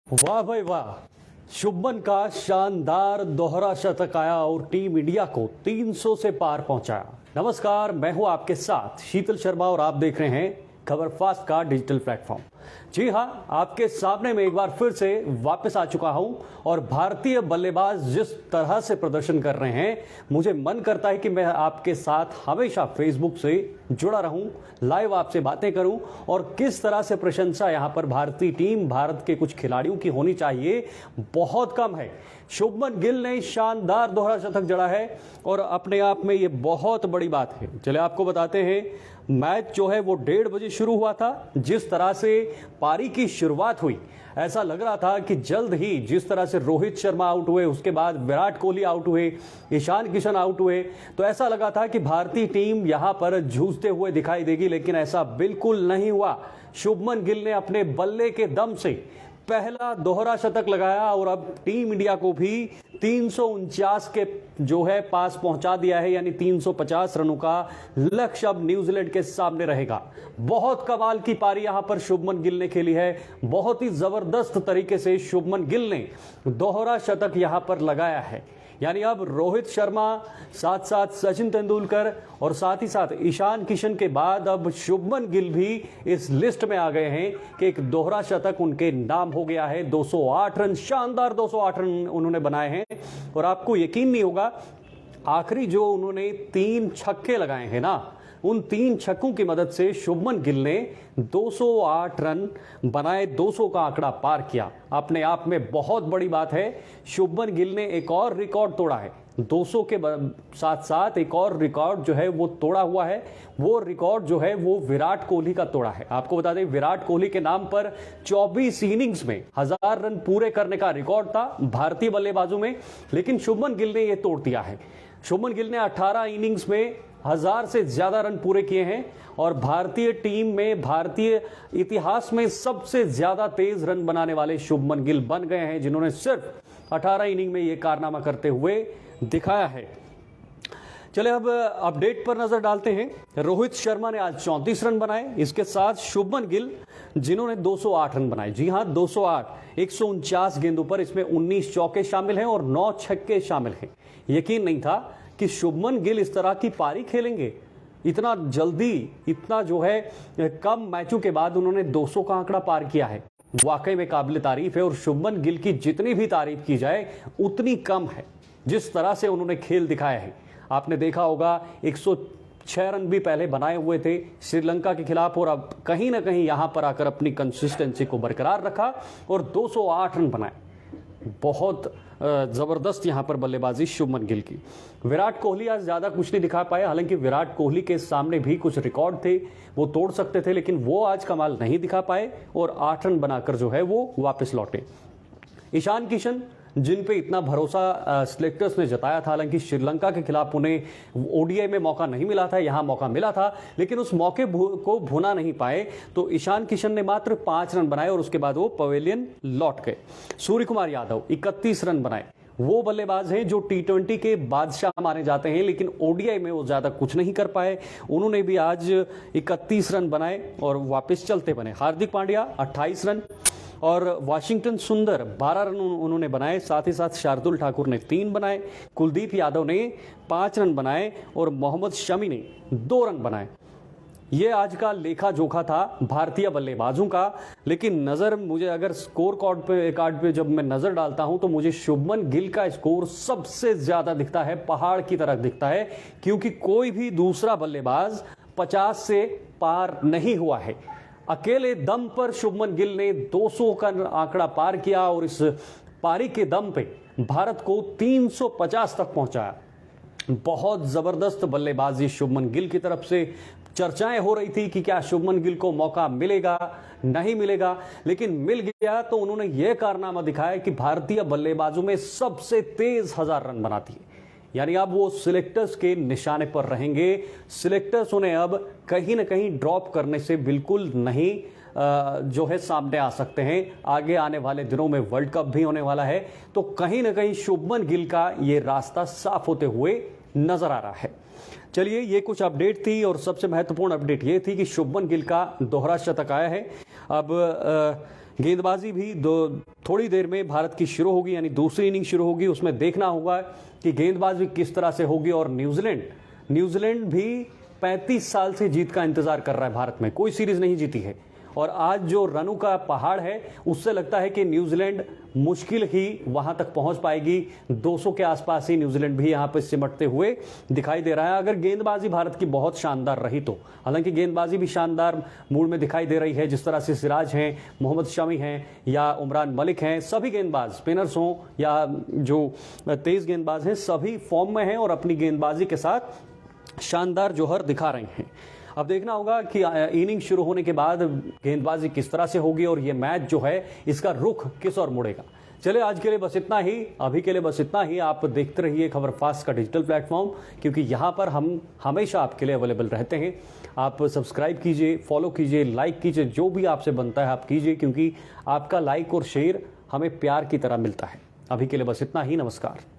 वाह भाई वाह। शुभमन का शानदार दोहरा शतक आया और टीम इंडिया को 300 से पार पहुंचाया। नमस्कार, मैं हूं आपके साथ शीतल शर्मा और आप देख रहे हैं खबर फास्ट का डिजिटल प्लेटफॉर्म। जी हां, आपके सामने मैं एक बार फिर से वापस आ चुका हूं और भारतीय बल्लेबाज जिस तरह से प्रदर्शन कर रहे हैं, मुझे मन करता है कि मैं आपके साथ हमेशा फेसबुक से जुड़ा रहूं, लाइव आपसे बातें करूं और किस तरह से प्रशंसा यहां पर भारतीय टीम, भारत के कुछ खिलाड़ियों की होनी चाहिए, बहुत कम है। शुभमन गिल ने शानदार दोहरा शतक जड़ा है और अपने आप में ये बहुत बड़ी बात है। चले आपको बताते हैं, मैच जो है वो 1:30 बजे शुरू हुआ था। जिस तरह से पारी की शुरुआत हुई, ऐसा लग रहा था कि जल्द ही, जिस तरह से रोहित शर्मा आउट हुए, उसके बाद विराट कोहली आउट हुए, ईशान किशन आउट हुए, तो ऐसा लगा था कि भारतीय टीम यहां पर जूझते हुए दिखाई देगी, लेकिन ऐसा बिल्कुल नहीं हुआ। शुभमन गिल ने अपने बल्ले के दम से पहला दोहरा शतक लगाया और अब टीम इंडिया को भी 349 के जो है पास पहुंचा दिया है, यानी 350 रनों का लक्ष्य अब न्यूजीलैंड के सामने रहेगा। बहुत कमाल की पारी यहां पर शुभमन गिल ने खेली है। बहुत ही जबरदस्त तरीके से शुभमन गिल ने दोहरा शतक यहां पर लगाया है। यानी अब रोहित शर्मा, साथ साथ सचिन तेंदुलकर और साथ ही साथ ईशान किशन के बाद अब शुभमन गिल भी इस लिस्ट में आ गए हैं कि एक दोहरा शतक उनके नाम हो गया है। 208 रन, शानदार 208 रन उन्होंने बनाए हैं और आपको यकीन नहीं होगा, आखिरी जो उन्होंने 3 छक्के लगाए हैं ना, उन 3 छक्कों की मदद से शुभमन गिल ने 208 रन बनाए, 200 का आंकड़ा पार किया। अपने आप में बहुत बड़ी बात है। शुभमन गिल ने एक और रिकॉर्ड तोड़ा है। 200 के साथ साथ एक और रिकॉर्ड जो है वो तोड़ा हुआ है। वो रिकॉर्ड जो है वो विराट कोहली का तोड़ा है। आपको बता दें, विराट कोहली के नाम पर 24 इनिंग्स में 1000 रन पूरे करने का रिकॉर्ड था भारतीय बल्लेबाजों में, लेकिन शुभमन गिल ने यह तोड़ दिया है। शुभमन गिल ने 18 इनिंग्स में 1000 से ज्यादा रन पूरे किए हैं और भारतीय टीम में, भारतीय इतिहास में सबसे ज्यादा तेज रन बनाने वाले शुभमन गिल बन गए हैं, जिन्होंने सिर्फ 18 इनिंग में यह कारनामा करते हुए दिखाया है। चले अब अपडेट पर नजर डालते हैं। रोहित शर्मा ने आज 34 रन बनाए, इसके साथ शुभमन गिल जिन्होंने 208 रन बनाए। जी हां, 208, 149 गेंदों पर, इसमें 19 चौके शामिल हैं और 9 छक्के शामिल हैं। यकीन नहीं था कि शुभमन गिल इस तरह की पारी खेलेंगे इतना जल्दी, इतना जो है कम मैचों के बाद उन्होंने 200 का आंकड़ा पार किया है। वाकई में काबिल तारीफ है और शुभमन गिल की जितनी भी तारीफ की जाए उतनी कम है। जिस तरह से उन्होंने खेल दिखाया है, आपने देखा होगा 106 रन भी पहले बनाए हुए थे श्रीलंका के खिलाफ और अब कहीं ना कहीं यहां पर आकर अपनी कंसिस्टेंसी को बरकरार रखा और 208 रन बनाए। बहुत जबरदस्त यहां पर बल्लेबाजी शुभमन गिल की। विराट कोहली आज ज्यादा कुछ नहीं दिखा पाए, हालांकि विराट कोहली के सामने भी कुछ रिकॉर्ड थे, वो तोड़ सकते थे, लेकिन वो आज कमाल नहीं दिखा पाए और 8 रन बनाकर जो है वो वापस लौटे। ईशान किशन, जिन पे इतना भरोसा सिलेक्टर्स ने जताया था, हालांकि श्रीलंका के खिलाफ उन्हें ओडीआई में मौका नहीं मिला था, यहां मौका मिला था, लेकिन उस मौके को भुना नहीं पाए। तो ईशान किशन ने मात्र 5 रन बनाए और उसके बाद वो पवेलियन लौट गए। सूर्य कुमार यादव 31 रन बनाए। वो बल्लेबाज हैं जो T20 के बादशाह माने जाते हैं, लेकिन ओडीआई में वो ज्यादा कुछ नहीं कर पाए। उन्होंने भी आज 31 रन बनाए और वापस चलते बने। हार्दिक पांड्या 28 रन और वाशिंगटन सुंदर 12 रन उन्होंने बनाए। साथ ही साथ शार्दुल ठाकुर ने 3 बनाए, कुलदीप यादव ने 5 रन बनाए और मोहम्मद शमी ने 2 रन बनाए। ये आज का लेखा जोखा था भारतीय बल्लेबाजों का। लेकिन नजर मुझे अगर स्कोर कार्ड पे जब मैं नजर डालता हूं तो मुझे शुभमन गिल का स्कोर सबसे ज्यादा दिखता है, पहाड़ की तरह दिखता है, क्योंकि कोई भी दूसरा बल्लेबाज 50 से पार नहीं हुआ है। अकेले दम पर शुभमन गिल ने 200 का आंकड़ा पार किया और इस पारी के दम पे भारत को 350 तक पहुंचाया। बहुत जबरदस्त बल्लेबाजी शुभमन गिल की तरफ से। चर्चाएं हो रही थी कि क्या शुभमन गिल को मौका मिलेगा, नहीं मिलेगा, लेकिन मिल गया तो उन्होंने यह कारनामा दिखाया कि भारतीय बल्लेबाजों में सबसे तेज 1000 रन बनाती है। यानी अब वो सिलेक्टर्स के निशाने पर रहेंगे। सिलेक्टर्स उन्हें अब कहीं ना कहीं ड्रॉप करने से बिल्कुल नहीं जो है सामने आ सकते हैं। आगे आने वाले दिनों में वर्ल्ड कप भी होने वाला है, तो कहीं ना कहीं शुभमन गिल का ये रास्ता साफ होते हुए नजर आ रहा है। चलिए, ये कुछ अपडेट थी और सबसे महत्वपूर्ण अपडेट ये थी कि शुभमन गिल का दोहरा शतक आया है। अब गेंदबाजी भी थोड़ी देर में भारत की शुरू होगी, यानी दूसरी इनिंग शुरू होगी। उसमें देखना होगा कि गेंदबाजी किस तरह से होगी। और न्यूजीलैंड भी 35 साल से जीत का इंतजार कर रहा है। भारत में कोई सीरीज नहीं जीती है और आज जो रनों का पहाड़ है उससे लगता है कि न्यूजीलैंड मुश्किल ही वहां तक पहुंच पाएगी। 200 के आसपास ही न्यूजीलैंड भी यहां पर सिमटते हुए दिखाई दे रहा है, अगर गेंदबाजी भारत की बहुत शानदार रही तो। हालांकि गेंदबाजी भी शानदार मूड में दिखाई दे रही है, जिस तरह से सिराज हैं, मोहम्मद शमी हैं या उमरान मलिक हैं, सभी गेंदबाज स्पिनर्स हों या जो तेज गेंदबाज हैं, सभी फॉर्म में हैं और अपनी गेंदबाजी के साथ शानदार जोहर दिखा रहे हैं। अब देखना होगा कि इनिंग शुरू होने के बाद गेंदबाजी किस तरह से होगी और ये मैच जो है इसका रुख किस ओर मुड़ेगा। चले आज के लिए बस इतना ही, अभी के लिए बस इतना ही। आप देखते रहिए खबर फास्ट का डिजिटल प्लेटफॉर्म, क्योंकि यहाँ पर हम हमेशा आपके लिए अवेलेबल रहते हैं। आप सब्सक्राइब कीजिए, फॉलो कीजिए, लाइक कीजिए, जो भी आपसे बनता है आप कीजिए, क्योंकि आपका लाइक और शेयर हमें प्यार की तरह मिलता है। अभी के लिए बस इतना ही, नमस्कार।